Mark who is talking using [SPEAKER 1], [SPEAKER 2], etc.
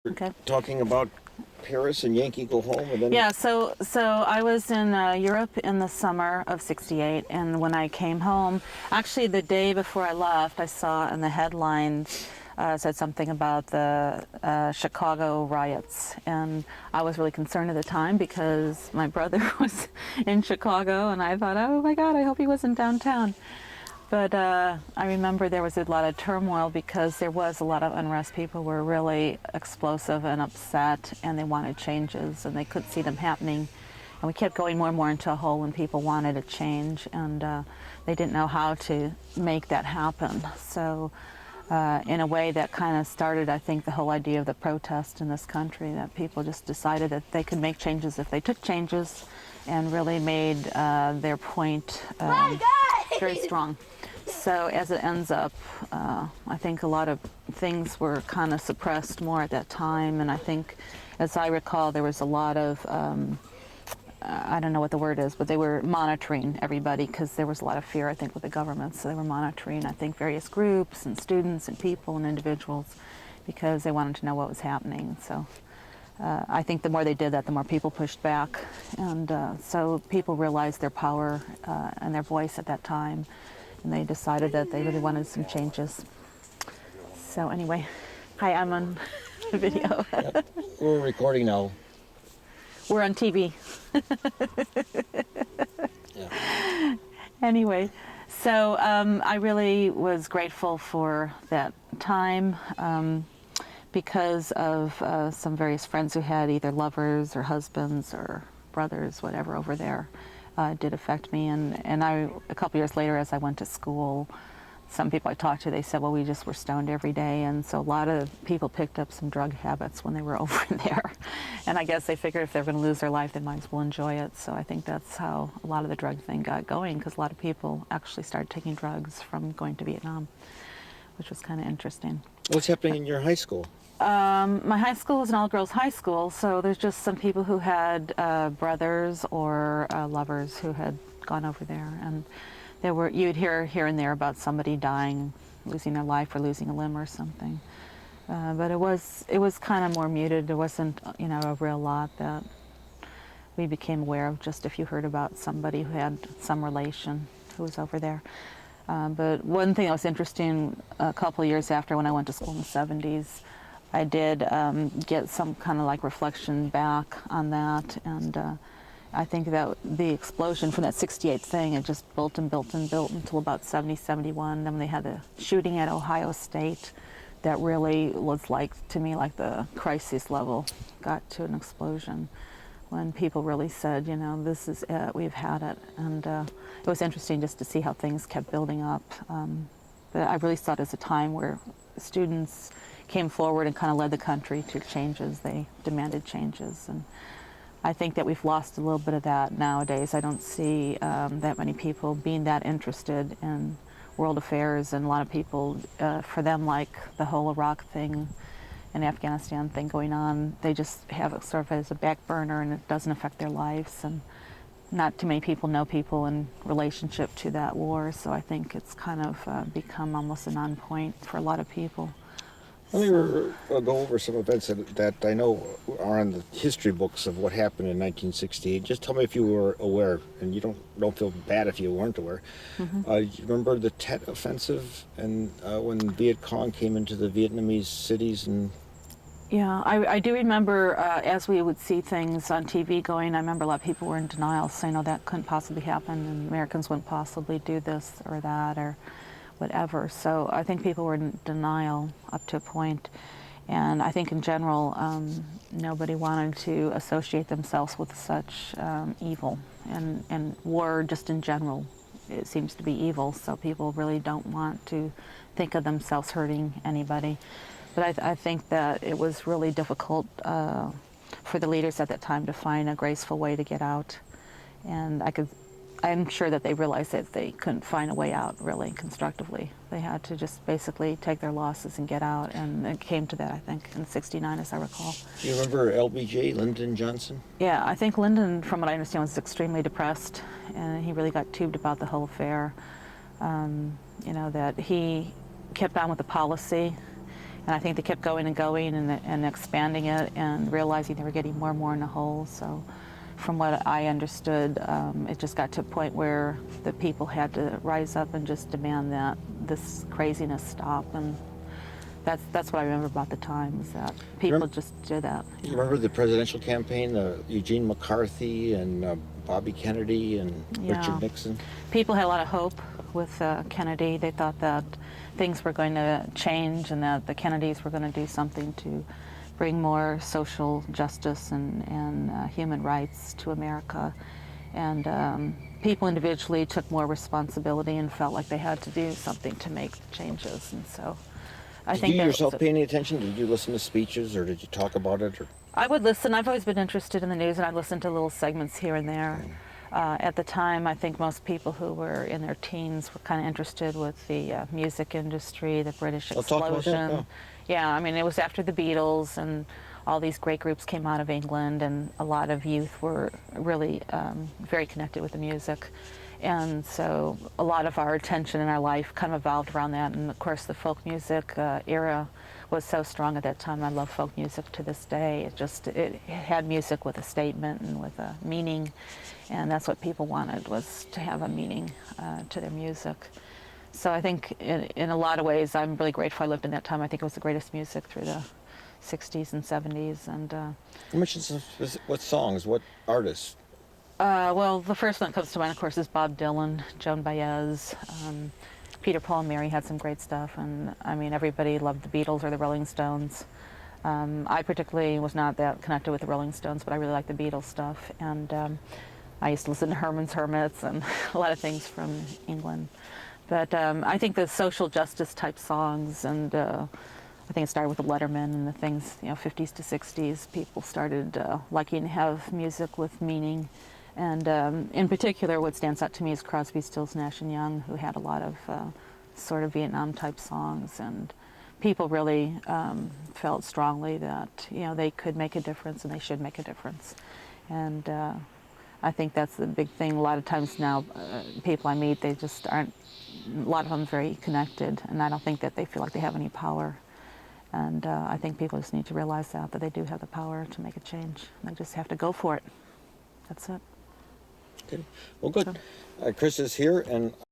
[SPEAKER 1] Okay.
[SPEAKER 2] Talking about Paris and Yankee Go Home, and then
[SPEAKER 1] Yeah, so I was in Europe in the summer of '68, and when I came home, actually the day before I left, I saw in the headlines said something about the Chicago riots, and I was really concerned at the time because my brother was in Chicago, and I thought, oh my God, I hope he wasn't downtown. But I remember there was a lot of turmoil because there was a lot of unrest. People were really explosive and upset, and they wanted changes, and they couldn't see them happening. And we kept going more and more into a hole when people wanted a change, and they didn't know how to make that happen. So in a way that kind of started, I think, the whole idea of the protest in this country, that people just decided that they could make changes if they took changes, and really made their point very strong. So as it ends up, I think a lot of things were kind of suppressed more at that time, and I think, as I recall, there was a lot of, I don't know what the word is, but they were monitoring everybody because there was a lot of fear, I think, with the government. So they were monitoring, I think, various groups and students and people and individuals because they wanted to know what was happening. So I think the more they did that, the more people pushed back. And so people realized their power and their voice at that time, and they decided that they really wanted some changes. So anyway, hi, I'm on video.
[SPEAKER 2] yep, we're recording now.
[SPEAKER 1] We're on TV.
[SPEAKER 2] Yeah.
[SPEAKER 1] Anyway, so I really was grateful for that time because of some various friends who had either lovers or husbands or brothers, whatever, over there. Did affect me, and a couple years later, as I went to school, some people I talked to, they said, well, we just were stoned every day, and so a lot of people picked up some drug habits when they were over there, and I guess they figured if they're going to lose their life, they might as well enjoy it. So I think that's how a lot of the drug thing got going, because a lot of people actually started taking drugs from going to Vietnam, which was kind of interesting.
[SPEAKER 2] What's happening in your high school?
[SPEAKER 1] My high school was an all-girls high school, so there's just some people who had brothers or lovers who had gone over there, and you'd hear here and there about somebody dying, losing their life or losing a limb or something. But it was kind of more muted. There wasn't, a real lot that we became aware of, just if you heard about somebody who had some relation who was over there. But one thing that was interesting, a couple of years after, when I went to school in the '70s, I did get some kind of like reflection back on that, and I think that the explosion from that '68 thing, it just built and built and built until about '70, '71. Then when they had the shooting at Ohio State, that really was to me like the crisis level got to an explosion, when people really said, this is it, we've had it. And it was interesting just to see how things kept building up. But I really saw it as a time where students came forward and kind of led the country to changes. They demanded changes, and I think that we've lost a little bit of that nowadays. I don't see that many people being that interested in world affairs, and a lot of people, for them, like the whole Iraq thing and Afghanistan thing going on, they just have it sort of as a back burner, and it doesn't affect their lives, and not too many people know people in relationship to that war, so I think it's kind of become almost a non-point for a lot of people.
[SPEAKER 2] Let me go over some events that I know are on the history books of what happened in 1968. Just tell me if you were aware, and you don't feel bad if you weren't aware.
[SPEAKER 1] Mm-hmm.
[SPEAKER 2] You remember the Tet Offensive, and when Viet Cong came into the Vietnamese cities? And
[SPEAKER 1] Yeah, I do remember as we would see things on TV going, I remember a lot of people were in denial, saying, that couldn't possibly happen, and Americans wouldn't possibly do this or that or whatever. So I think people were in denial up to a point. And I think in general, nobody wanted to associate themselves with such evil. And war just in general, it seems to be evil, so people really don't want to think of themselves hurting anybody. But I think that it was really difficult for the leaders at that time to find a graceful way to get out. And I'm sure that they realized that they couldn't find a way out really constructively. They had to just basically take their losses and get out, and it came to that, I think, in '69, as I recall.
[SPEAKER 2] you remember LBJ, Lyndon Johnson?
[SPEAKER 1] Yeah, I think Lyndon, from what I understand, was extremely depressed, and he really got tubed about the whole affair. That he kept on with the policy, And I think they kept going and going and expanding it and realizing they were getting more and more in the hole. So from what I understood, it just got to a point where the people had to rise up and just demand that this craziness stop. And that's what I remember about the time, is that people just did that.
[SPEAKER 2] You remember the presidential campaign, Eugene McCarthy and Bobby Kennedy and Richard Nixon?
[SPEAKER 1] People had a lot of hope with Kennedy. They thought that things were going to change and that the Kennedys were going to do something to bring more social justice and human rights to America. And people individually took more responsibility and felt like they had to do something to make changes. And so I think
[SPEAKER 2] did you yourself pay any attention? Did you listen to speeches, or did you talk about it? Or?
[SPEAKER 1] I would listen. I've always been interested in the news, and I'd listen to little segments here and there. At the time, I think most people who were in their teens were kind of interested with the music industry, the British explosion. Yeah, I mean, it was after the Beatles, and all these great groups came out of England, and a lot of youth were really very connected with the music. And so a lot of our attention in our life kind of evolved around that. And of course, the folk music era was so strong at that time. I love folk music to this day. It had music with a statement and with a meaning. And that's what people wanted, was to have a meaning to their music. So I think in a lot of ways, I'm really grateful I lived in that time. I think it was the greatest music through the 60s and 70s. And
[SPEAKER 2] what songs, what artists?
[SPEAKER 1] Well, the first one that comes to mind, of course, is Bob Dylan, Joan Baez. Peter, Paul, and Mary had some great stuff. And I mean, everybody loved the Beatles or the Rolling Stones. I particularly was not that connected with the Rolling Stones, but I really liked the Beatles stuff. And I used to listen to Herman's Hermits and a lot of things from England. But I think the social justice type songs, and I think it started with the Letterman and the things, 50s to 60s, people started liking to have music with meaning. And in particular, what stands out to me is Crosby, Stills, Nash and Young, who had a lot of sort of Vietnam type songs. And people really felt strongly that, they could make a difference and they should make a difference. And I think that's the big thing. A lot of times now, people I meet, they just aren't, a lot of them very connected, and I don't think that they feel like they have any power. And I think people just need to realize that they do have the power to make a change. They just have to go for it. That's it.
[SPEAKER 2] Okay. Well, good. Chris is here, and